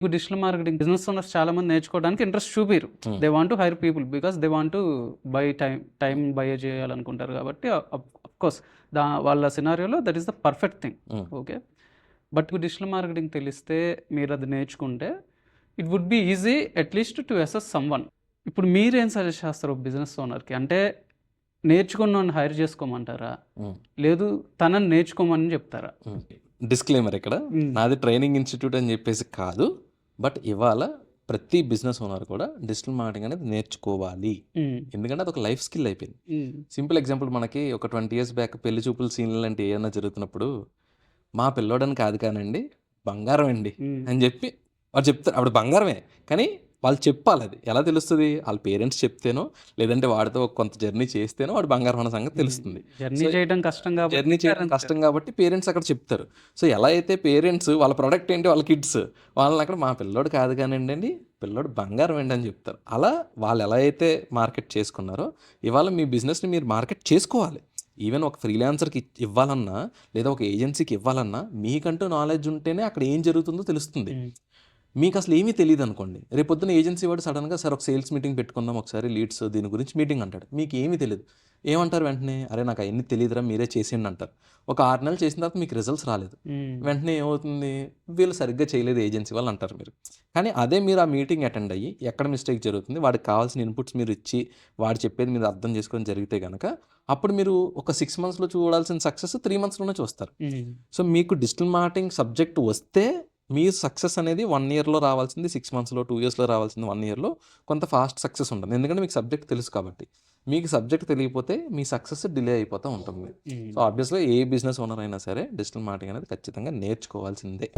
ఇప్పుడు digital marketing business owners చాలా మంది నేర్చుకోవడానికి ఇంట్రెస్ట్ చూపిరు. Hmm. They want to hire people because they want to buy time by చేయాలనుకుంటారు కాబట్టి కోర్స్ వాళ్ళ సినారియోలో that is the perfect thing. Hmm. Okay. But digital marketing తెలిస్తే మీరు అది నేర్చుకుంటే it would be easy at least to assess someone. ఇప్పుడు మీరేం సజెస్ట్ చేస్తారు బిజినెస్ ఓనర్‌కి? అంటే నేర్చుకున్నోడిని హైర్ చేసుకోమంటారా? హ్మ్. లేదు తనని నేర్చుకోమని చెప్తారా? హ్మ్. డిస్క్లైమర్ ఇక్కడ. హ్మ్. నాది ట్రైనింగ్ ఇన్‌స్టిట్యూట్ అని చెప్పేసి కాదు. బట్ ఇవాళ ప్రతి బిజినెస్ ఓనర్ కూడా డిజిటల్ మార్కెటింగ్ అనేది నేర్చుకోవాలి. హ్మ్. ఎందుకంటే అదొక లైఫ్ స్కిల్ అయిపోయింది. హ్మ్. సింపుల్ ఎగ్జాంపుల్ మనకి ఒక 20 ఇయర్స్ బ్యాక్ పెళ్లి చూపుల సీన్‌లు లాంటివి ఏమన్నా జరుగుతున్నప్పుడు, మా పిల్లోడని కాదు కానండి బంగారం అండి హ్మ్. అని చెప్పి వాడు చెప్తారు. ఆవిడ బంగారమే. కానీ వాళ్ళు చెప్పాలది. ఎలా తెలుస్తది? ఆళ్ళ పేరెంట్స్ చెప్తేనో, లేదంటే వాడితో కొంత జర్నీ చేస్తేనో వాడు బంగారం అన్న సంగతి తెలుస్తుంది. జర్నీ సో, చేయడం కష్టం కాబట్టి జర్నీ చేయడం పేరెంట్స్ కష్టం కాబట్టి పేరెంట్స్ అక్కడ చెప్తారు. సో, ఎలా అయితే పేరెంట్స్ వాళ్ళ ప్రొడక్ట్ ఏంటి వాళ్ళ కిడ్స్. వాళ్ళని అక్కడ మా పిల్లోడు కాదు కానండండి, పిల్లోడు బంగారం అండి అని చెప్తారు. అలా వాళ్ళు ఎలా అయితే మార్కెట్ చేసుకున్నారో, ఇవాళ మీ బిజినెస్‌ని మీరు మార్కెట్ చేసుకోవాలి. ఈవెన్ ఒక ఫ్రీలాన్సర్‌కి ఇవ్వాలన్నా, లేదా ఒక ఏజెన్సీకి ఇవ్వాలన్నా, మీకంటూ నాలెడ్జ్ ఉంటేనే అక్కడ ఏం జరుగుతుందో తెలుస్తుంది. హ్మ్. మీకసలు ఏమీ తెలీదనుకోండి. రేపొద్దున ఏజెన్సీ వాడు సడెన్‌గా సార్ ఒక సేల్స్ మీటింగ్ పెట్టుకుందాం ఒకసారి లీడ్స్ దీని గురించి మీటింగ్ అంటాడు. మీకేమీ తెలీదు. ఏమంటారు వెంటనే? "అరే! నాకు అయన్నీ తెలీదురా మీరే చేసేయండి" అంటారు. ఒక 6 నెలలు చేసిన తర్వాత మీకు రిజల్ట్స్ రాలేదు. హ్మ్. వెంటనే ఏమవుతుంది? వీళ్ళు సరిగ్గా చేయలేదు ఏజెన్సీ వాళ్ళు అంటారు మీరు. కానీ అదే మీరు ఆ మీటింగ్ అటెండ్ అయ్యి, ఎక్కడ మిస్టేక్ జరుగుతుంది, వాడికి కావాల్సిన ఇన్‌పుట్స్ మీరు ఇచ్చి, వాడు చెప్పేది మీరు అర్థం చేసుకొని జరిగితే గనక, అప్పుడు మీరు ఒక 6 మంత్స్‌లో చూడాల్సిన సక్సెస్ 3 మంత్స్‌లోనే చూస్తారు. హ్మ్. సో, మీకు డిజిటల్ మార్కెటింగ్ సబ్జెక్ట్ వస్తే మీ సక్సెస్ అనేది 1 ఇయర్‌లో రావాల్సింది 6 మంత్స్‌లో, 2 ఇయర్స్‌లో రావాల్సింది 1 ఇయర్‌లో కొంత ఫాస్ట్ సక్సెస్ ఉంటుంది. ఎందుకంటే మీకు సబ్జెక్ట్ తెలుసు కాబట్టి. మీకు సబ్జెక్ట్ తెలియకపోతే మీ సక్సెస్ డిలే అయిపోతా ఉంటుంది. సో, హ్మ్. ఆబ్వియస్‌గా ఏ బిజినెస్ ఓనర్ అయినా సరే డిజిటల్ మార్కెటింగ్ అనేది ఖచ్చితంగా నేర్చుకోవాల్సిందే.